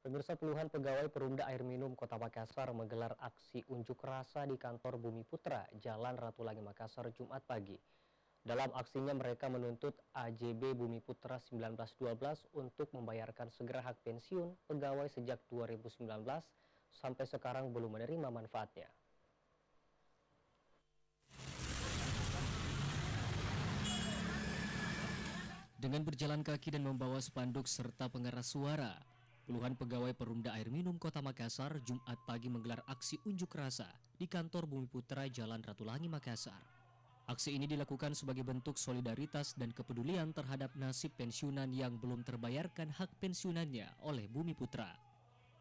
Pemirsa, puluhan pegawai Perumda Air Minum Kota Makassar menggelar aksi unjuk rasa di kantor Bumi Putra, Jalan Ratulangi Makassar, Jumat pagi. Dalam aksinya mereka menuntut AJB Bumi Putra 1912 untuk membayarkan segera hak pensiun pegawai sejak 2019 sampai sekarang belum menerima manfaatnya. Dengan berjalan kaki dan membawa spanduk serta pengeras suara, puluhan pegawai Perumda Air Minum Kota Makassar Jumat pagi menggelar aksi unjuk rasa di kantor Bumi Putra Jalan Ratulangi Makassar. Aksi ini dilakukan sebagai bentuk solidaritas dan kepedulian terhadap nasib pensiunan yang belum terbayarkan hak pensiunannya oleh Bumi Putra.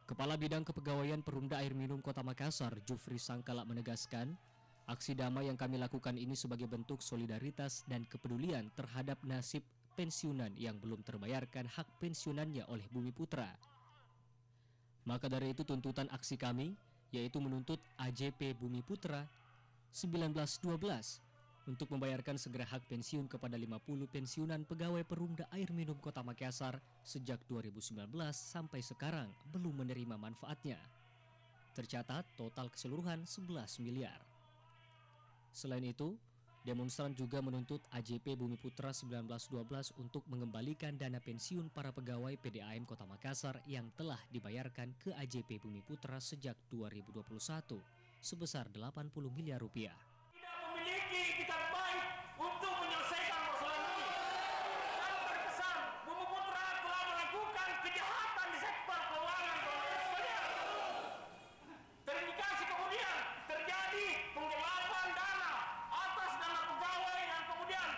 Kepala Bidang Kepegawaian Perumda Air Minum Kota Makassar, Jufri Sangkala menegaskan, aksi damai yang kami lakukan ini sebagai bentuk solidaritas dan kepedulian terhadap nasib pensiunan yang belum terbayarkan hak pensiunannya oleh Bumi Putra. Maka dari itu tuntutan aksi kami yaitu menuntut AJP Bumi Putra 1912 untuk membayarkan segera hak pensiun kepada 50 pensiunan pegawai Perumda Air Minum Kota Makassar sejak 2019 sampai sekarang belum menerima manfaatnya. Tercatat total keseluruhan 11 miliar. Selain itu, demonstran juga menuntut AJP Bumi Putra 1912 untuk mengembalikan dana pensiun para pegawai PDAM Kota Makassar yang telah dibayarkan ke AJP Bumi Putra sejak 2021 sebesar 80 miliar rupiah. Tidak memiliki itikat baik untuk menyelesaikan persoalan ini. Dan berkesan Bumi Putra telah melakukan kejahatan di sektor keuangan. Terindikasi kemudian terjadi penggelapan dana atas dana pegawai yang kemudian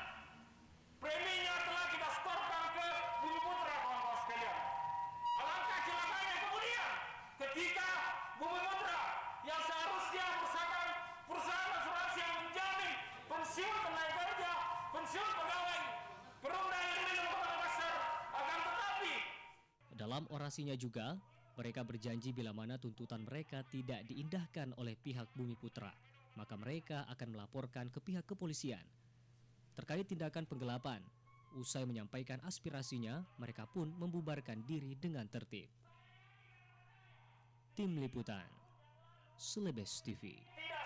preminya telah kita setorkan ke Bumi Putra, kawan-kawan sekalian. Alangkah celakanya kemudian ketika Bumi Putra yang seharusnya merupakan perusahaan asuransi yang menjamin pensiun tenaga kerja, pensiun pegawai Perumda Air Minum Kota Makassar, akan tetapi Dalam orasinya juga, mereka berjanji bila mana tuntutan mereka tidak diindahkan oleh pihak Bumi Putra, maka mereka akan melaporkan ke pihak kepolisian. Terkait tindakan penggelapan, usai menyampaikan aspirasinya, mereka pun membubarkan diri dengan tertib. Tim Liputan, Celebes TV. tidak